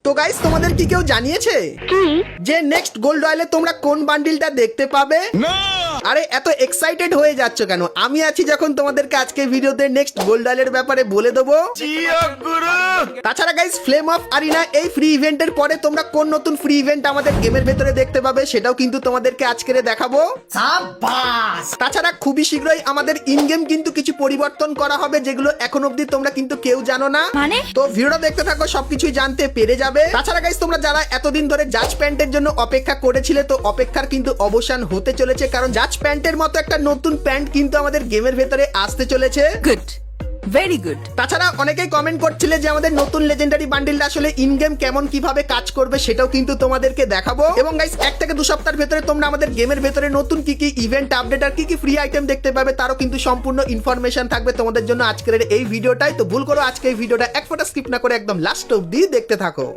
তো গাইস তোমাদের কি কেউ জানিয়েছে যে নেক্সট গোল্ড রয়্যালে তোমরা কোন বান্ডিলটা দেখতে পাবে? আরে এত এক্সাইটেড হয়ে যাচ্ছ কেন? আমি আছি যখন তোমাদেরকে আজকে ভিডিওতে নেক্সট গোল্ড রয়্যালের ব্যাপারে বলে দেবো। তাছাড়া গাইস ফ্লেম অফ আরিনা এই ফ্রি ইভেন্টের পরে তোমরা কোন নতুন ফ্রি ইভেন্ট আমাদের গেমের ভেতরে দেখতে পাবে সেটাও কিন্তু তোমাদেরকে আজকে দেখাবো। তাছাড়া খুবই শীঘ্রই আমাদের ইন গেম কিন্তু কিছু পরিবর্তন করা হবে যেগুলো এখন অব্দি তোমরা কিন্তু কেউ জানো না। তো ভিডিওটা দেখতে থাকো, সবকিছুই জানতে পেরে যাবে। তাছাড়া গাইস তোমরা যারা এতদিন ধরে জাজ প্যান্টের জন্য অপেক্ষা করেছিলে, তো অপেক্ষার কিন্তু অবসান হতে চলেছে, কারণ জাজ প্যান্টের মতো একটা নতুন প্যান্ট কিন্তু আমাদের গেমের ভেতরে আসতে চলেছে। Good, very good. তাছাড়া অনেকেই কমেন্ট করছিলে যে আমাদের নতুন লেজেন্ডারি বান্ডিলটা আসলে ইন গেম কেমন কিভাবে কাজ করবে সেটাও কিন্তু তোমাদেরকে দেখাবো। এবং গাইস 1 থেকে 2 সপ্তাহের ভেতরে তোমরা আমাদের গেমের ভেতরে নতুন কি কি ইভেন্ট আপডেট আর কি কি ফ্রি আইটেম দেখতে পাবে তারও কিন্তু সম্পূর্ণ ইনফরমেশন থাকবে তোমাদের জন্য আজকের এই ভিডিওটাই। তো ভুল করো আজকে এই ভিডিওটা এক ফোঁটা স্কিপ না করে একদম লাস্ট অবধি দেখতে থাকো।